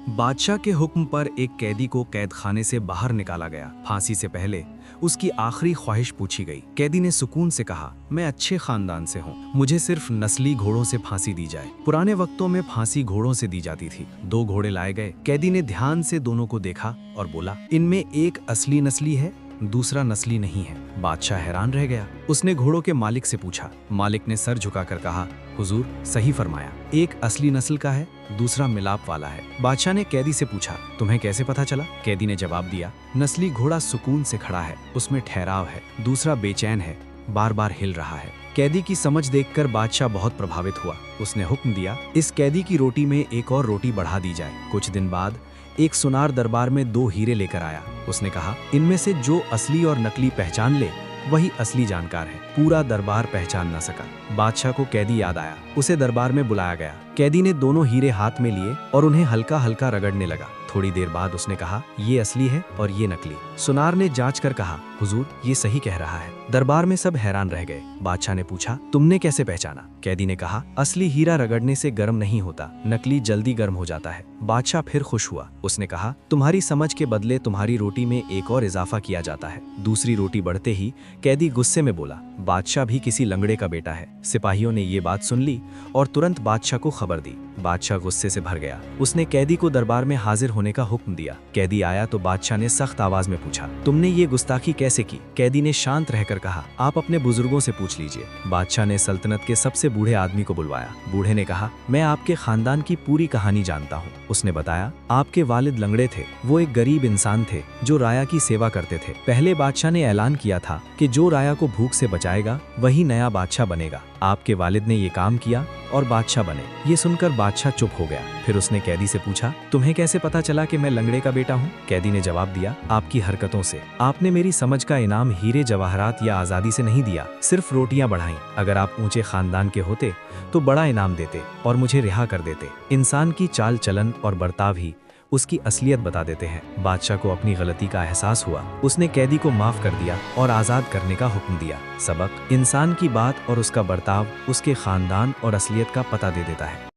बादशाह के हुक्म पर एक कैदी को कैद खाने से बाहर निकाला गया। फांसी से पहले उसकी आखिरी ख्वाहिश पूछी गई। कैदी ने सुकून से कहा, मैं अच्छे खानदान से हूँ, मुझे सिर्फ नस्ली घोड़ों से फांसी दी जाए। पुराने वक्तों में फांसी घोड़ों से दी जाती थी। 2 घोड़े लाए गए। कैदी ने ध्यान से दोनों को देखा और बोला, इनमें एक असली नस्ली है, दूसरा नस्ली नहीं है। बादशाह हैरान रह गया। उसने घोड़ों के मालिक से पूछा। मालिक ने सर झुकाकर कहा, हुजूर सही फरमाया, एक असली नस्ल का है, दूसरा मिलाप वाला है। बादशाह ने कैदी से पूछा, तुम्हें कैसे पता चला? कैदी ने जवाब दिया, नस्ली घोड़ा सुकून से खड़ा है, उसमें ठहराव है, दूसरा बेचैन है, बार बार हिल रहा है। कैदी की समझ देखकर बादशाह बहुत प्रभावित हुआ। उसने हुक्म दिया, इस कैदी की रोटी में एक और रोटी बढ़ा दी जाए। कुछ दिन बाद एक सुनार दरबार में 2 हीरे लेकर आया। उसने कहा, इनमें से जो असली और नकली पहचान ले वही असली जानकार है। पूरा दरबार पहचान न सका। बादशाह को कैदी याद आया। उसे दरबार में बुलाया गया। कैदी ने दोनों हीरे हाथ में लिए और उन्हें हल्का हल्का रगड़ने लगा। थोड़ी देर बाद उसने कहा, ये असली है और ये नकली। सुनार ने जांच कर कहा, हुजूर ये सही कह रहा है। दरबार में सब हैरान रह गए। बादशाह ने पूछा, तुमने कैसे पहचाना? कैदी ने कहा, असली हीरा रगड़ने से गर्म नहीं होता, नकली जल्दी गर्म हो जाता है। बादशाह फिर खुश हुआ। उसने कहा, तुम्हारी समझ के बदले तुम्हारी रोटी में एक और इजाफा किया जाता है। दूसरी रोटी बढ़ते ही कैदी गुस्से में बोला, बादशाह भी किसी लंगड़े का बेटा है। सिपाहियों ने ये बात सुन ली और तुरंत बादशाह को खबर दी। बादशाह गुस्से से भर गया। उसने कैदी को दरबार में हाजिर होने का हुक्म दिया। कैदी आया तो बादशाह ने सख्त आवाज में पूछा, तुमने ये गुस्ताखी कैसे की? कैदी ने शांत रहकर कहा, आप अपने बुजुर्गों से पूछ लीजिए। बादशाह ने सल्तनत के सबसे बूढ़े आदमी को बुलवाया। बूढ़े ने कहा, मैं आपके खानदान की पूरी कहानी जानता हूँ। उसने बताया, आपके वालिद लंगड़े थे, वो एक गरीब इंसान थे जो राया की सेवा करते थे। पहले बादशाह ने ऐलान किया था कि जो राया को भूख से बचाएगा वही नया बादशाह बनेगा। आपके वालिद ने ये काम किया और बादशाह बने। ये सुनकर बादशाह चुप हो गया। फिर उसने कैदी से पूछा, तुम्हें कैसे पता चला कि मैं लंगड़े का बेटा हूँ? कैदी ने जवाब दिया, आपकी हरकतों से। आपने मेरी समझ का इनाम हीरे जवाहरात या आज़ादी से नहीं दिया, सिर्फ रोटियां बढ़ाई। अगर आप ऊंचे खानदान के होते तो बड़ा इनाम देते और मुझे रिहा कर देते। इंसान की चाल चलन और बर्ताव ही उसकी असलियत बता देते हैं। बादशाह को अपनी गलती का एहसास हुआ। उसने कैदी को माफ कर दिया और आज़ाद करने का हुक्म दिया। सबक, इंसान की बात और उसका बर्ताव उसके खानदान और असलियत का पता दे देता है।